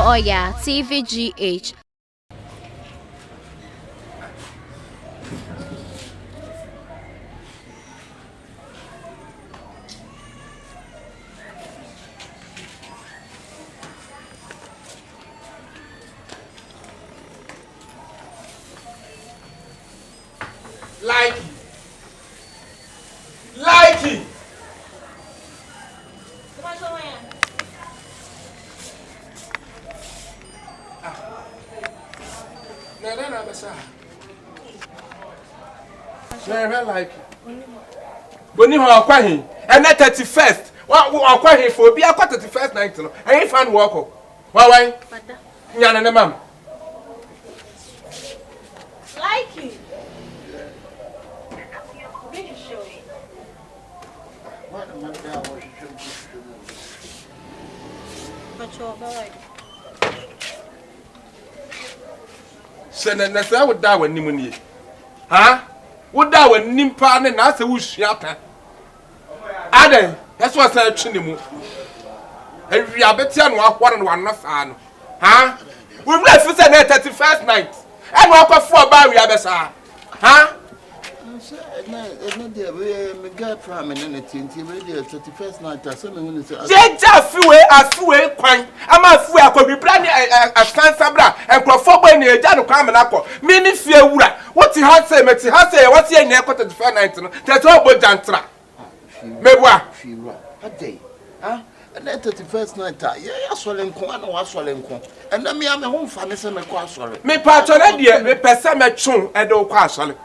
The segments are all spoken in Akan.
Oyaa, Tvgh. Likee. When you are quite and that 31st, what quite for be a 31st night, and you find walk. Why? Yana, ma'am. Likee. Send I would die when Nimuni. Huh? Would die when Nimpan and I say, who's yapper? Ade, that's what I said, Chinimu. And we are better than one not fan. Huh? We've left for the 31st night. And walk off for a bar, we have a huh? My girlfriend and anything, 31st night, I said, I'm a fool. I could be planning a Sabra and Crawford near Jano Camanako. Many fear, what he has said, what's your neck at the 31st night? That's all but Jantra. Mewa, a day, huh? And that 31st night, yeah, swallowing corn or swallowing corn. And then me, I'm a home furnace and a quassol. Me patron, dear, me persama chun and no quassol.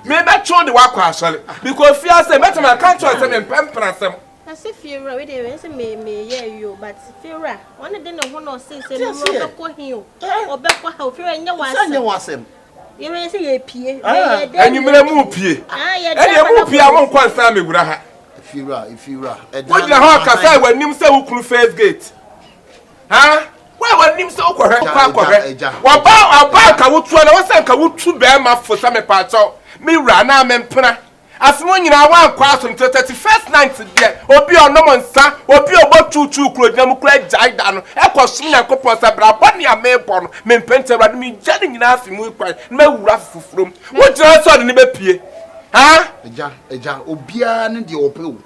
Me bet show the work actually because fear say better my country and pemprasem. As if you were with me, yeah, you, but Fira, one of them no say, you or back how fear and your was him. You may say a P. And you may move P. And you move P. I won't concern me with her. If you are, what the hawk I say when Nim say who could face gate? Huh? Why when Nim so correct? What about I would try to was two bear mouth for some parts out. Me rana mempena asimo nyina wa akwa so 31st night there obi onom nsa obi obotutu kuro mu kura jaida no ekosom yakopon sabra boni amebo no mempente rade mi jani nyina afimu kwa me wura fufrom wo jira so de ne bepie ha eja obia ne de opewo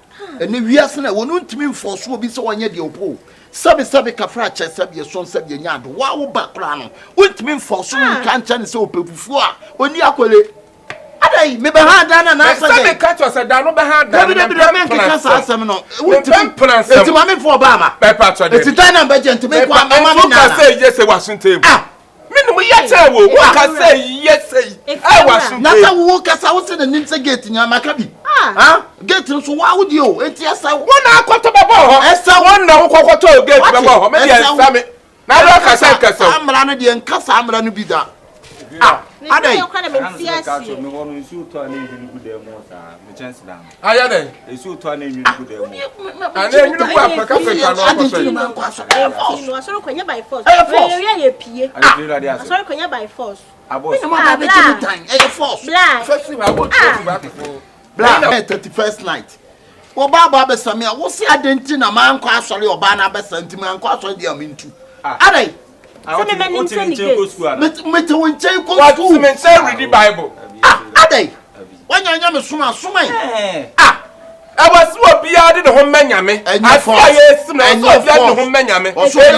ene wiase na wonu ntimi mfoso obi so wonye de opewo sabi kafra che sabi so sabi nyado wa wo bakra no ntimi mfoso nka ncha ne se opefufu a oni akole Adai, me behind Dana na say. Some catch us a down behind Dana. Me can asem no. It's mama for Obama. It's Dana budget to make one mama na say yes e Washington. Ah. Me no yet say wo. What can say yes say. I Washington. Na say wo kasa wo say the nimse gate nya maka bi. Ah. Gate so wa wo di o. Enti esa wo na akoto babo ho. Esa wo na wo kokoto gate babo ho. Me dey esa me. Na do kasa. Amra no dey nkasa amra no bi da. Ah. Adai. Me wonu nsu to na enyu ku dem sa me chance down. Aya dey. Nsu to na enyu ku dem. Ana enyu ku apaka peka no kwaso. No asoro kwanya by force. We ye pie. Asoro kwanya by force. Abos. No ma be time. E force. First thing I want to back for. Blah 31st night. Wo baba be same a wo se adenti na man kwa asore oba na be santi man kwa asore dia mintu. Adai. I want to go school. Me to won check go school. What me say read the Bible. Adai. Wanya me suma. Ah. I was so beyond the home menyame. I feel yes, no, so beyond the home menyame. So a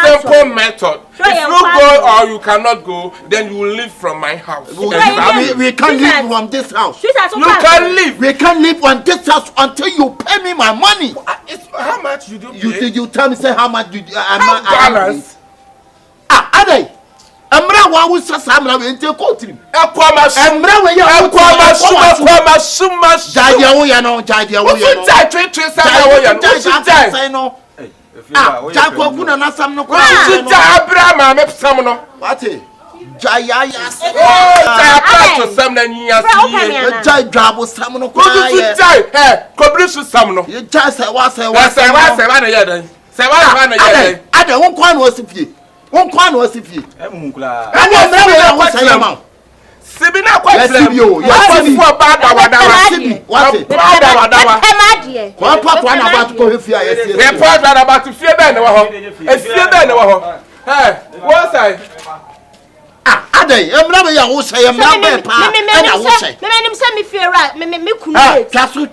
simple method. If you go or you cannot go, then you will leave from my house. We can't leave from this house. You can leave. We can't leave from this house until you pay me my money. How much you do pay? You tell me say how much do balance? Ah, Adai. Amra wa wo sasa amra we ente kotrim. Ekwama amra we ya ekwama suma jadia wo ya no. Wo jai twe sa wo ya no. Say no. KWAKU na nasam no kwa. Jai Abraham me sam no. What? Jaya jai to sam na nya sie. Jai dwabo sam no kwa. Ko jai kobri su sam no. You jai say wa na ya den. Say wa na ya den. Ada won kwa na osifie. Won kwa na osifie. Emunkula. Ana mra we ya wo say ma. Sibina kwa flem. Yasi for bada wadawa. What? Bada wadawa. Kwa papa na ba to ko hefia yesi. Report na about to fear ben wa ho. E fear ben wa ho. Hey, what say? Adey, emra be ya wo say emra be pa. Na wo say. Me nim say me fear right. Me kunu. Twaso.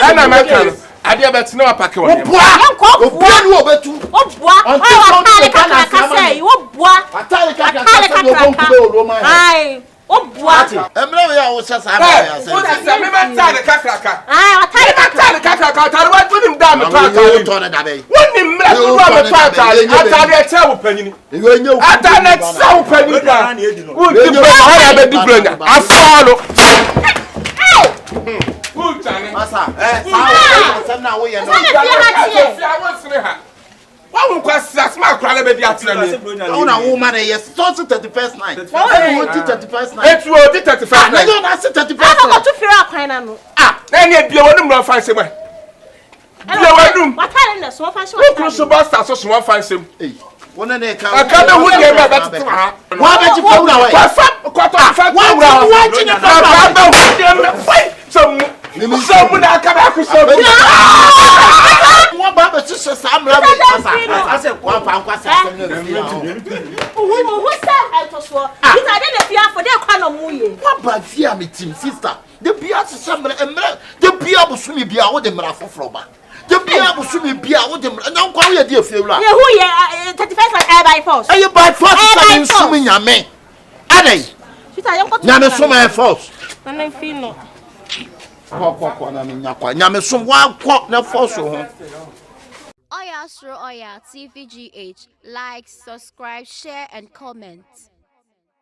Ana meka. Ade be tena apake wo. Obua no obetu. Obua. Atale kaka say, obua. Atale kaka say obon kube oroman. Ai. Obua. Emra be ya wo say sa ba ya say. Wo say me atale kaka. Ai, atale kaka. Atale wa tunim da me pa atale. Wonim mra to wa me pa atale. Atale e che wo panini. Atale e che wo panini da. Wo di bro ha be di bro nya. Afalo. Masa, na wo ye no. Why won't question smart crowd be the atene? Una woman yes, so 31st night. I want 31st night. It will be 31st night. No, that's 31st. I got to fear akwan na no. Then you be one more fancy man. What time na so fancy? Who cross the bus so one fancy? One na ka. Aka be hu ye me bet ha. Wa be ti fawura wa. Kwa fa some na akabaku some. One baba sister Samra. I said one pound kwasa. Who said I to so? It I dey fear for dey kwa no mu ye. What bad fear me team sister. The bia Samra emra. The bia busumi bia wo de mra foforo ba. The bia busumi bia wo de mra. Na kwa wo ye dey fiewura. Ye who ye 35 like by force. Aye by force say sumi nyame. Adey. Nyame sumi force. Na feel no. Kwa na nyakwa nyame som wa kwa na force ho. Oyaasurooyaatvgh. Like, subscribe, share and comment.